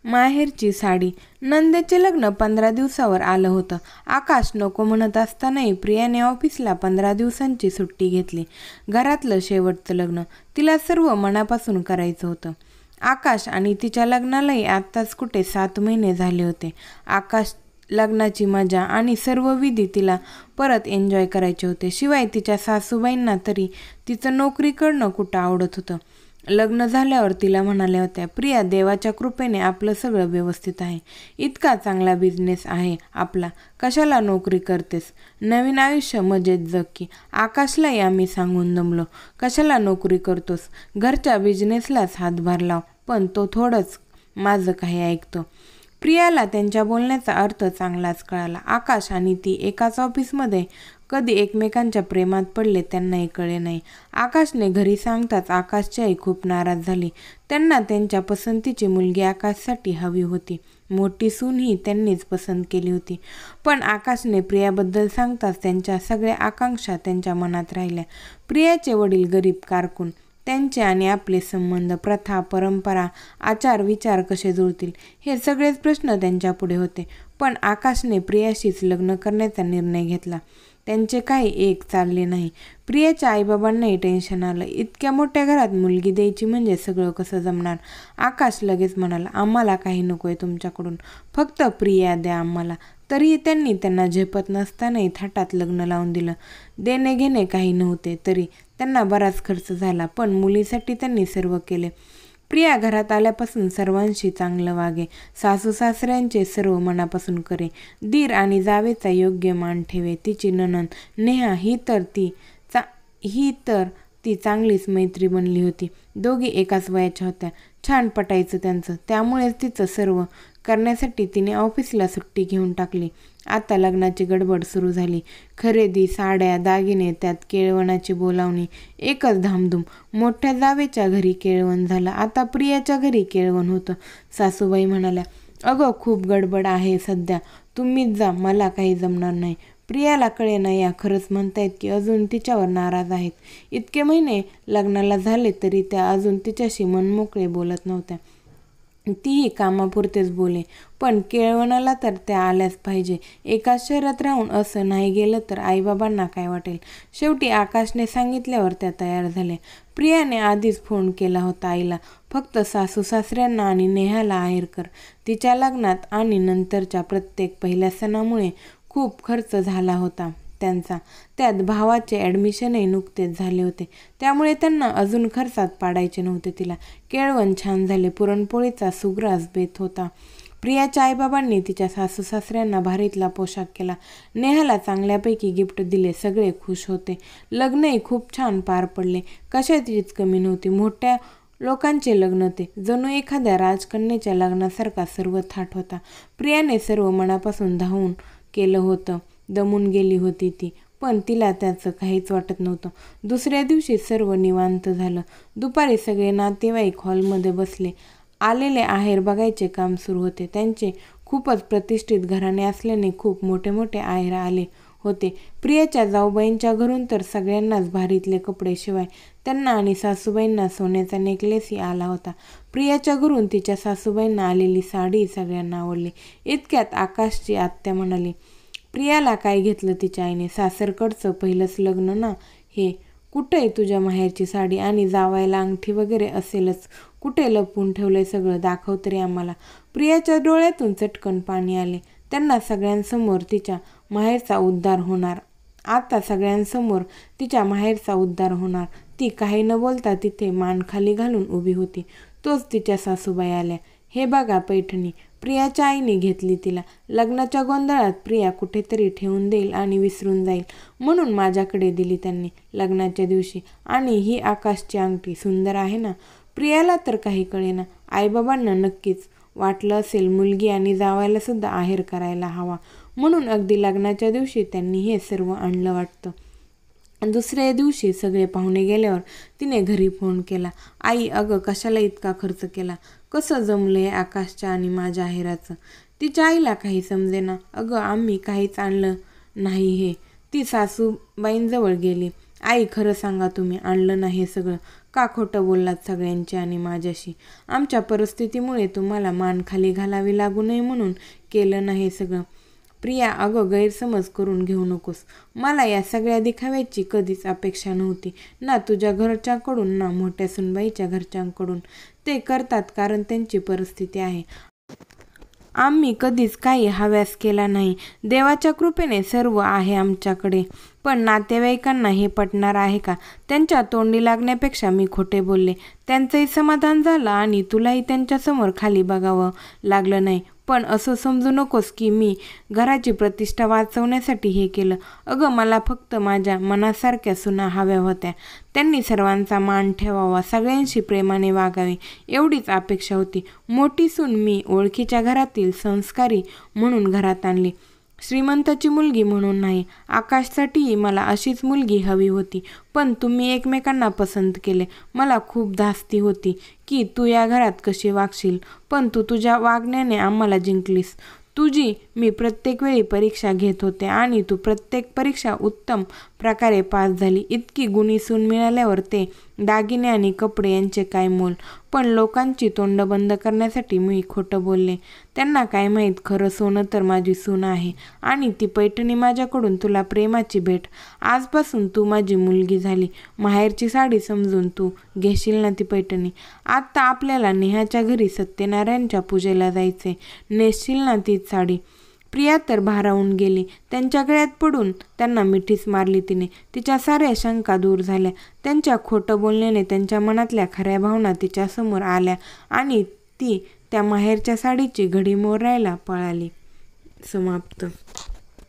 माहेरची साडी. नंदेचे लग्न 15 दिवसावर आलं होतं. आकाश नको म्हणत असतानाही प्रियाने ऑफिसला 15 दिवसांची सुट्टी घेतली. घरातलं शेवटचं लग्न तिला सर्व मनापासून करायचं होतं. आकाश आणि तिच्या लग्नालाही आत्ताच कुठे 7 महिने झाले होते. आकाश लग्नाची मजा आणि सर्व विधी तिला परत एन्जॉय करायचे होते. शिवाय तिच्या सासूबाईंना तरी तिचं नोकरी करणं कुठं आवडत होतं. लग्न झाल्यावर तिला म्हणाल्या होत्या, प्रिया, देवाच्या कृपेने आपलं सगळं व्यवस्थित आहे. इतका चांगला बिझनेस आहे आपला, कशाला नोकरी करतेस? नवीन आयुष्य मजेत जग की. आकाशलाही आम्ही सांगून दमलो, कशाला नोकरी करतोस? घरच्या बिझनेसलाच हातभार लाव. पण तो थोडंच माझं काही ऐकतो. प्रियाला त्यांच्या बोलण्याचा अर्थ चांगलाच कळाला. आकाश आणि ती एकाच ऑफिसमध्ये कधी एकमेकांच्या प्रेमात पडले त्यांनाही कळे नाही. आकाशने घरी सांगताच आकाशची आई खूप नाराज झाली. त्यांना त्यांच्या पसंतीची मुलगी आकाशसाठी हवी होती. मोठी सून ही त्यांनीच पसंत केली होती. पण आकाशने प्रियाबद्दल सांगताच त्यांच्या सगळ्या आकांक्षा त्यांच्या मनात राहिल्या. प्रियाचे वडील गरीब कारकून, त्यांचे आणि आपले संबंध, प्रथा, परंपरा, आचार विचार कसे जुळतील, हे सगळेच प्रश्न त्यांच्यापुढे होते. पण आकाशने प्रियाशीच लग्न करण्याचा निर्णय घेतला. त्यांचे काही एक चालले नाही. प्रियाच्या आईबाबांनाही टेन्शन आलं. इतक्या मोठ्या घरात मुलगी द्यायची म्हणजे सगळं कसं जमणार? आकाश लगेच म्हणाला, आम्हाला काही नको आहे तुमच्याकडून, फक्त प्रिया द्या आम्हाला. तरीही त्यांनी त्यांना झेपत नसतानाही थाटात लग्न लावून दिलं. देणे घेणे काही नव्हते, तरी त्यांना बराच खर्च झाला. पण मुलीसाठी त्यांनी सर्व केले. प्रिया घरात आल्यापासून सर्वांशी चांगलं वागे, सासू सासऱ्यांचे सर्व मनापासून करे, दीर आणि जावेचा योग्य मान ठेवे. तिची नणंद नेहा ही तर ती चांगलीच मैत्री बनली होती. दोघी एकाच वयाच्या होत्या. छान पटायचं त्यांचं. त्यामुळेच तिचं सर्व करण्यासाठी तिने ऑफिसला सुट्टी घेऊन टाकली. आता लग्नाची गडबड सुरू झाली. खरेदी, साड्या, दागिने, त्यात केळवणाची बोलावणी, एकच धामधूम. मोठ्या जावेच्या घरी केळवण झालं, आता प्रियाच्या घरी केळवण होतं. सासूबाई म्हणाल्या, अगं खूप गडबड आहे सध्या, तुम्हीच जा, मला काही जमणार नाही. प्रियाला कळेना या खरंच म्हणतायत की अजून तिच्यावर नाराज आहेत. इतके महिने लग्नाला झाले तरी त्या अजून तिच्याशी मनमोकळे बोलत नव्हत्या. तीही कामापुरतेच बोले. पण केळवणाला तर त्या आल्याच पाहिजे. एकाच शहरात राहून असं नाही गेलं तर आईबाबांना काय वाटेल? शेवटी आकाशने सांगितल्यावर त्या तयार झाल्या. प्रियाने आधीच फोन केला होता आईला. फक्त सासू सासऱ्यांना आणि नेहाला आहेर कर. तिच्या लग्नात आणि नंतरच्या प्रत्येक पहिल्या सणामुळे खूप खर्च झाला होता त्यांचा. त्यात भावाचे ॲडमिशनही नुकतेच झाले होते, त्यामुळे त्यांना अजून खर्चात पाडायचे नव्हते तिला. केळवण छान झाले. पुरणपोळीचा सुग्रास बेत होता. प्रियाच्या आईबाबांनी तिच्या सासू सासऱ्यांना भारीतला पोशाख केला. नेहाला चांगल्यापैकी गिफ्ट दिले. सगळे खुश होते. लग्नही खूप छान पार पडले. कशाचीच कमी नव्हती. मोठ्या लोकांचे लग्न ते जणू एखाद्या राजकन्येच्या लग्नासारखा सर्व थाट होता. प्रियाने सर्व मनापासून धावून केलं होतं. दमून गेली होती ती, पण तिला त्याचं काहीच वाटत नव्हतं. दुसऱ्या दिवशी सर्व निवांत झालं. दुपारी सगळे नातेवाईक हॉलमध्ये बसले. आलेले आहेर बघायचे काम सुरू होते. त्यांचे खूपच प्रतिष्ठित घराणे असल्याने खूप मोठे मोठे आहेर आले होते. प्रियाच्या जाऊबाईंच्या घरून तर सगळ्यांनाच भारीतले कपडे, शिवाय त्यांना आणि सासूबाईंना सोन्याचा नेकलेसही आला होता. प्रियाच्या घरून तिच्या सासूबाईंना आलेली साडी सगळ्यांना आवडली. इतक्यात आकाशची आत्या म्हणाली, प्रियाला काय घेतलं तिच्या आईने? सासरकडचं पहिलंच लग्न ना हे. कुठे आहे तुझ्या माहेरची साडी आणि जावायला अंगठी वगैरे असेलच. कुठे लपवून ठेवलंय सगळं, दाखव तरी आम्हाला. प्रियाच्या डोळ्यातून चटकन पाणी आले. त्यांना सगळ्यांसमोर तिच्या माहेरचा उद्धार होणार. आता सगळ्यांसमोर तिच्या माहेरचा उद्धार होणार. ती काही न बोलता तिथे मान खाली घालून उभी होती. तोच तिच्या सासूबाई आल्या. हे बघा पैठणी. प्रियाच्या आईने घेतली तिला. लग्नाच्या गोंधळात प्रिया कुठेतरी ठेवून देईल आणि विसरून जाईल म्हणून माझ्याकडे दिली त्यांनी लग्नाच्या दिवशी. आणि ही आकाशची अंगठी सुंदर आहे ना? प्रियाला तर काही कळेना. आईबाबांना नक्कीच वाटलं असेल मुलगी आणि जावायला सुद्धा आहेर करायला हवा, म्हणून अगदी लग्नाच्या दिवशी त्यांनी हे सर्व आणलं वाटतं. दुसऱ्या दिवशी सगळे पाहुणे गेल्यावर तिने घरी फोन केला. आई, अगं कशाला इतका खर्च केला? कसं जमलंय आकाशच्या आणि माझ्या आहेराचं? तिच्या आईला काही समजेना. अगं आम्ही काहीच आणलं नाही हे. ती सासूबाईंजवळ गेली. आई, खरं सांगा, तुम्ही आणलं नाही हे सगळं? का खोटं बोललात सगळ्यांची आणि माझ्याशी? आमच्या परिस्थितीमुळे तुम्हाला मान खाली घालावी लागू नये म्हणून केलं नाही सगळं. प्रिया, अगं गैरसमज करून घेऊ नकोस. मला या सगळ्या दिखाव्याची कधीच अपेक्षा नव्हती, ना तुझ्या घरच्यांकडून ना मोठ्या सुनबाईच्या घरच्यांकडून. ते करतात कारण त्यांची परिस्थिती आहे. आम्ही कधीच काही हव्यास केला नाही. देवाच्या कृपेने सर्व आहे आमच्याकडे. पण नातेवाईकांना हे पटणार आहे का? त्यांच्या तोंडी लागण्यापेक्षा मी खोटे बोलले. त्यांचंही समाधान झालं आणि तुलाही त्यांच्यासमोर खाली बघावं लागलं नाही. पण असं समजू नकोस की मी घराची प्रतिष्ठा वाचवण्यासाठी हे केलं. अगं मला फक्त माझ्या मनासारख्या सुना हव्या होत्या. त्यांनी सर्वांचा मान ठेवावा, सगळ्यांशी प्रेमाने वागावे एवढीच अपेक्षा होती. मोठी सून मी ओळखीच्या घरातील संस्कारी म्हणून घरात आणली, श्रीमंताची मुलगी म्हणून नाही. आकाशसाठीही मला अशीच मुलगी हवी होती. पण तुम्ही एकमेकांना पसंत केले. मला खूप धास्ती होती की तू या घरात कशी वागशील, पण तू तुझ्या वागण्याने आम्हाला जिंकलीस. तुझी मी प्रत्येक वेळी परीक्षा घेत होते आणि तू प्रत्येक परीक्षा उत्तम प्रकारे पास झाली. इतकी गुणी सून मिळाल्यावर ते दागिने आणि कपडे यांचे काय मोल? पण लोकांची तोंड बंद करण्यासाठी मी खोटं बोलले. त्यांना काय माहीत, खरं सोनं तर माझी सून आहे आणि ती पैठणी माझ्याकडून तुला प्रेमाची भेट. आजपासून तू माझी मुलगी झाली. माहेरची साडी समजून तू घेशील ना ती पैठणी? आत्ता आपल्याला नेहाच्या घरी सत्यनारायणच्या पूजेला जायचे. नेसशील ना तीच साडी? प्रिया तर भारावून गेली. त्यांच्या गळ्यात पडून त्यांना मिठीच मारली तिने. तिच्या साऱ्या शंका दूर झाल्या. त्यांच्या खोटं बोलण्याने त्यांच्या मनातल्या खऱ्या भावना तिच्यासमोर आल्या आणि ती त्या माहेरच्या साडीची घडी मोडायला पळाली. समाप्त.